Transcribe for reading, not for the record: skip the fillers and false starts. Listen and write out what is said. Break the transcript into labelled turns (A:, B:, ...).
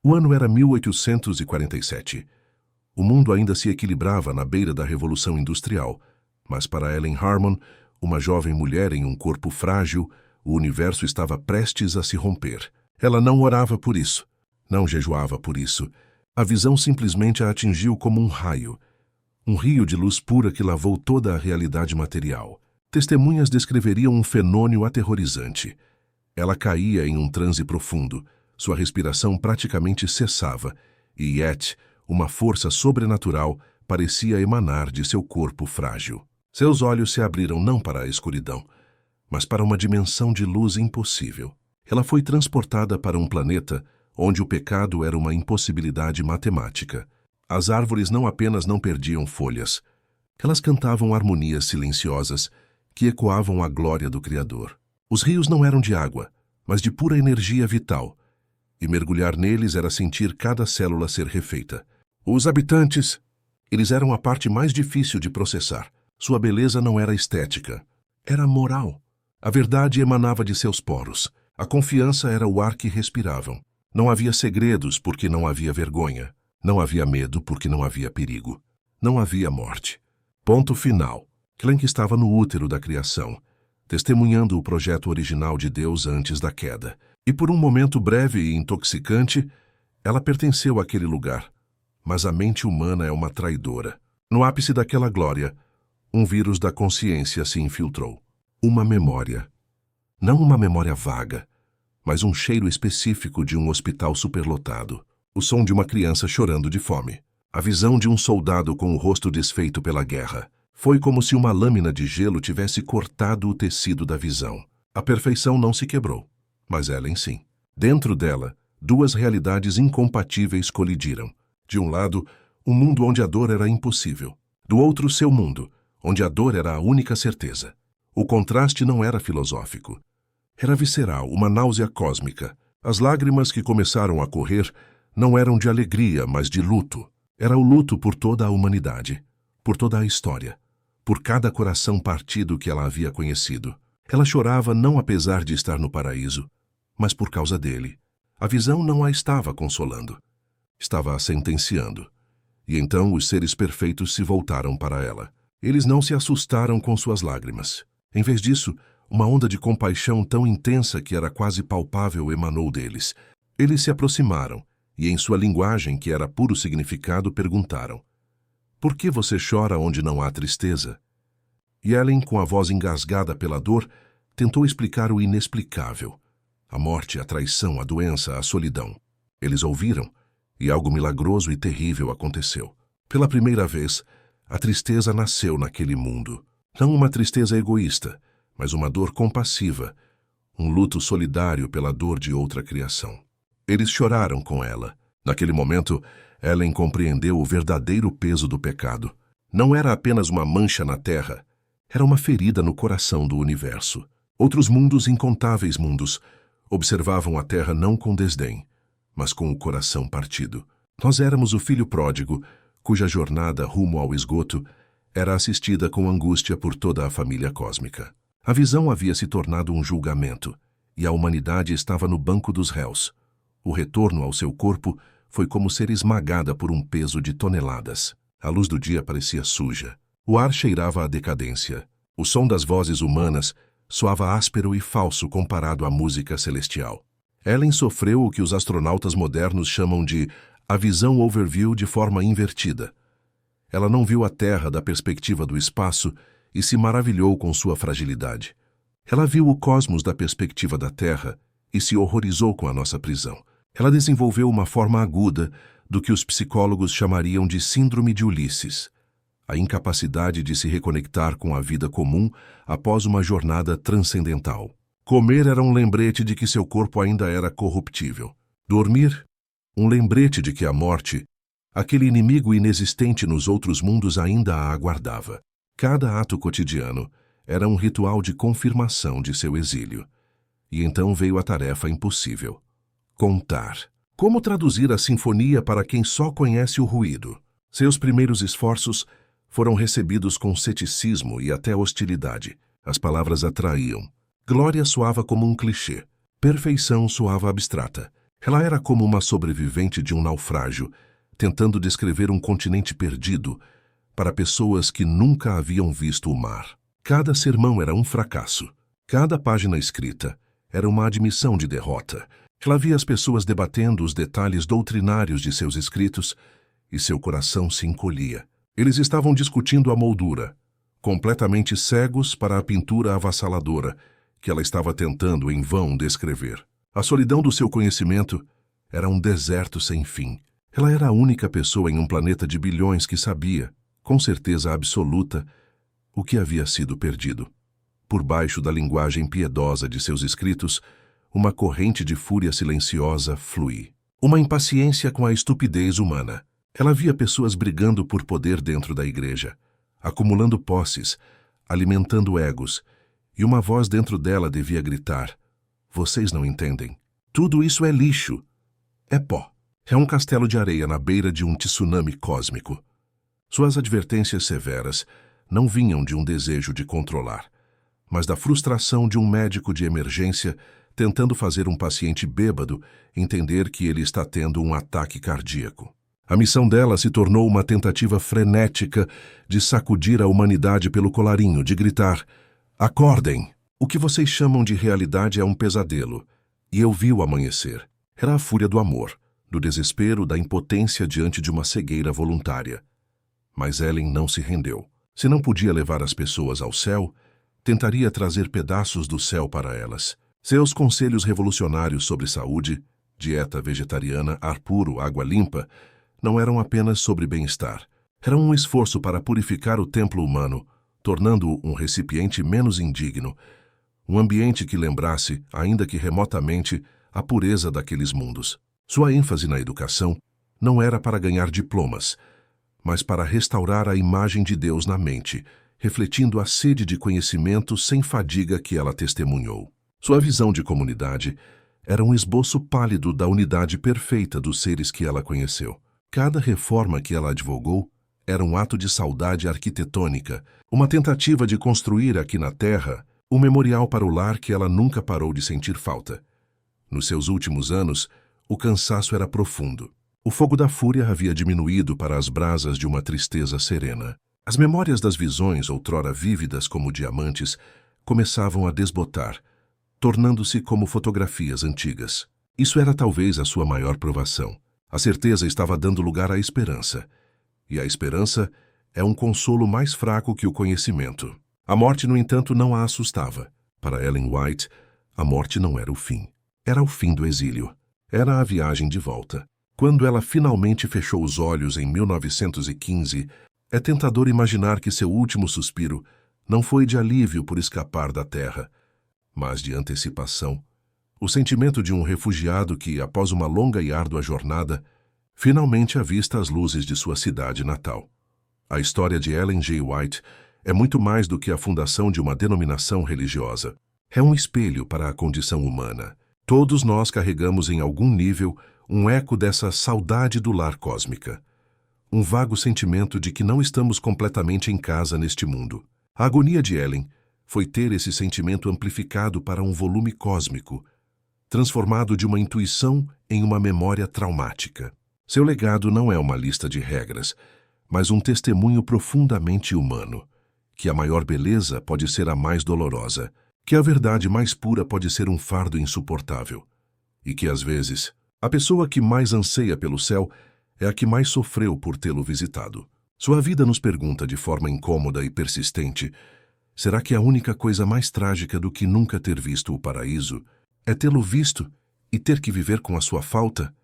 A: O ano era 1847. O mundo ainda se equilibrava na beira da Revolução Industrial, mas para Ellen Harmon, uma jovem mulher em um corpo frágil, o universo estava prestes a se romper. Ela não orava por isso, não jejuava por isso. A visão simplesmente a atingiu como um raio, um rio de luz pura que lavou toda a realidade material. Testemunhas descreveriam um fenômeno aterrorizante. Ela caía em um transe profundo, sua respiração praticamente cessava, e Yet, uma força sobrenatural, parecia emanar de seu corpo frágil. Seus olhos se abriram não para a escuridão, mas para uma dimensão de luz impossível. Ela foi transportada para um planeta onde o pecado era uma impossibilidade matemática. As árvores não apenas não perdiam folhas, elas cantavam harmonias silenciosas que ecoavam a glória do Criador. Os rios não eram de água, mas de pura energia vital, e mergulhar neles era sentir cada célula ser refeita. Os habitantes, eles eram a parte mais difícil de processar. Sua beleza não era estética, era moral. A verdade emanava de seus poros. A confiança era o ar que respiravam. Não havia segredos porque não havia vergonha. Não havia medo porque não havia perigo. Não havia morte. Ponto final. Clank estava no útero da criação, testemunhando o projeto original de Deus antes da queda. E por um momento breve e intoxicante, ela pertenceu àquele lugar. Mas a mente humana é uma traidora. No ápice daquela glória, um vírus da consciência se infiltrou. Uma memória. Não uma memória vaga, mas um cheiro específico de um hospital superlotado. O som de uma criança chorando de fome. A visão de um soldado com o rosto desfeito pela guerra. Foi como se uma lâmina de gelo tivesse cortado o tecido da visão. A perfeição não se quebrou, mas ela em si. Dentro dela, duas realidades incompatíveis colidiram. De um lado, um mundo onde a dor era impossível. Do outro, seu mundo, onde a dor era a única certeza. O contraste não era filosófico. Era visceral, uma náusea cósmica. As lágrimas que começaram a correr não eram de alegria, mas de luto. Era o luto por toda a humanidade, por toda a história, por cada coração partido que ela havia conhecido. Ela chorava não apesar de estar no paraíso, mas por causa dele. A visão não a estava consolando. Estava a sentenciando. E então os seres perfeitos se voltaram para ela. Eles não se assustaram com suas lágrimas. Em vez disso, uma onda de compaixão tão intensa que era quase palpável emanou deles. Eles se aproximaram e, em sua linguagem, que era puro significado, perguntaram: "Por que você chora onde não há tristeza?" E Ellen, com a voz engasgada pela dor, tentou explicar o inexplicável. A morte, a traição, a doença, a solidão. Eles ouviram, e algo milagroso e terrível aconteceu. Pela primeira vez, a tristeza nasceu naquele mundo. Não uma tristeza egoísta, mas uma dor compassiva, um luto solidário pela dor de outra criação. Eles choraram com ela. Naquele momento, Ellen compreendeu o verdadeiro peso do pecado. Não era apenas uma mancha na terra, era uma ferida no coração do universo. Outros mundos, incontáveis mundos, observavam a terra não com desdém, mas com o coração partido. Nós éramos o filho pródigo, cuja jornada rumo ao esgoto era assistida com angústia por toda a família cósmica. A visão havia se tornado um julgamento, e a humanidade estava no banco dos réus. O retorno ao seu corpo foi como ser esmagada por um peso de toneladas. A luz do dia parecia suja. O ar cheirava a decadência. O som das vozes humanas soava áspero e falso comparado à música celestial. Ellen sofreu o que os astronautas modernos chamam de a visão overview de forma invertida. Ela não viu a Terra da perspectiva do espaço e se maravilhou com sua fragilidade. Ela viu o cosmos da perspectiva da Terra e se horrorizou com a nossa prisão. Ela desenvolveu uma forma aguda do que os psicólogos chamariam de síndrome de Ulisses, a incapacidade de se reconectar com a vida comum após uma jornada transcendental. Comer era um lembrete de que seu corpo ainda era corruptível. Dormir, um lembrete de que a morte, aquele inimigo inexistente nos outros mundos, ainda a aguardava. Cada ato cotidiano era um ritual de confirmação de seu exílio. E então veio a tarefa impossível: contar. Como traduzir a sinfonia para quem só conhece o ruído? Seus primeiros esforços foram recebidos com ceticismo e até hostilidade. As palavras atraíam. Glória soava como um clichê. Perfeição soava abstrata. Ela era como uma sobrevivente de um naufrágio, tentando descrever um continente perdido para pessoas que nunca haviam visto o mar. Cada sermão era um fracasso. Cada página escrita era uma admissão de derrota. Ela via as pessoas debatendo os detalhes doutrinários de seus escritos e seu coração se encolhia. Eles estavam discutindo a moldura, completamente cegos para a pintura avassaladora que ela estava tentando em vão descrever. A solidão do seu conhecimento era um deserto sem fim. Ela era a única pessoa em um planeta de bilhões que sabia, com certeza absoluta, o que havia sido perdido. Por baixo da linguagem piedosa de seus escritos, uma corrente de fúria silenciosa flui. Uma impaciência com a estupidez humana. Ela via pessoas brigando por poder dentro da igreja, acumulando posses, alimentando egos, e uma voz dentro dela devia gritar: "Vocês não entendem. Tudo isso é lixo. É pó. É um castelo de areia na beira de um tsunami cósmico." Suas advertências severas não vinham de um desejo de controlar, mas da frustração de um médico de emergência tentando fazer um paciente bêbado entender que ele está tendo um ataque cardíaco. A missão dela se tornou uma tentativa frenética de sacudir a humanidade pelo colarinho, de gritar: "Acordem! O que vocês chamam de realidade é um pesadelo, e eu vi o amanhecer." Era a fúria do amor, do desespero, da impotência diante de uma cegueira voluntária. Mas Ellen não se rendeu. Se não podia levar as pessoas ao céu, tentaria trazer pedaços do céu para elas. Seus conselhos revolucionários sobre saúde, dieta vegetariana, ar puro, água limpa, não eram apenas sobre bem-estar. Eram um esforço para purificar o templo humano, tornando-o um recipiente menos indigno, um ambiente que lembrasse, ainda que remotamente, a pureza daqueles mundos. Sua ênfase na educação não era para ganhar diplomas, mas para restaurar a imagem de Deus na mente, refletindo a sede de conhecimento sem fadiga que ela testemunhou. Sua visão de comunidade era um esboço pálido da unidade perfeita dos seres que ela conheceu. Cada reforma que ela advogou era um ato de saudade arquitetônica, uma tentativa de construir aqui na Terra um memorial para o lar que ela nunca parou de sentir falta. Nos seus últimos anos, o cansaço era profundo. O fogo da fúria havia diminuído para as brasas de uma tristeza serena. As memórias das visões, outrora vívidas como diamantes, começavam a desbotar, tornando-se como fotografias antigas. Isso era talvez a sua maior provação. A certeza estava dando lugar à esperança. E a esperança é um consolo mais fraco que o conhecimento. A morte, no entanto, não a assustava. Para Ellen White, a morte não era o fim. Era o fim do exílio. Era a viagem de volta. Quando ela finalmente fechou os olhos em 1915, é tentador imaginar que seu último suspiro não foi de alívio por escapar da terra, mas de antecipação. O sentimento de um refugiado que, após uma longa e árdua jornada, finalmente avista as luzes de sua cidade natal. A história de Ellen G. White é muito mais do que a fundação de uma denominação religiosa. É um espelho para a condição humana. Todos nós carregamos em algum nível um eco dessa saudade do lar cósmica. Um vago sentimento de que não estamos completamente em casa neste mundo. A agonia de Ellen foi ter esse sentimento amplificado para um volume cósmico, transformado de uma intuição em uma memória traumática. Seu legado não é uma lista de regras, mas um testemunho profundamente humano, que a maior beleza pode ser a mais dolorosa, que a verdade mais pura pode ser um fardo insuportável, e que, às vezes, a pessoa que mais anseia pelo céu é a que mais sofreu por tê-lo visitado. Sua vida nos pergunta de forma incômoda e persistente: será que a única coisa mais trágica do que nunca ter visto o paraíso é tê-lo visto e ter que viver com a sua falta?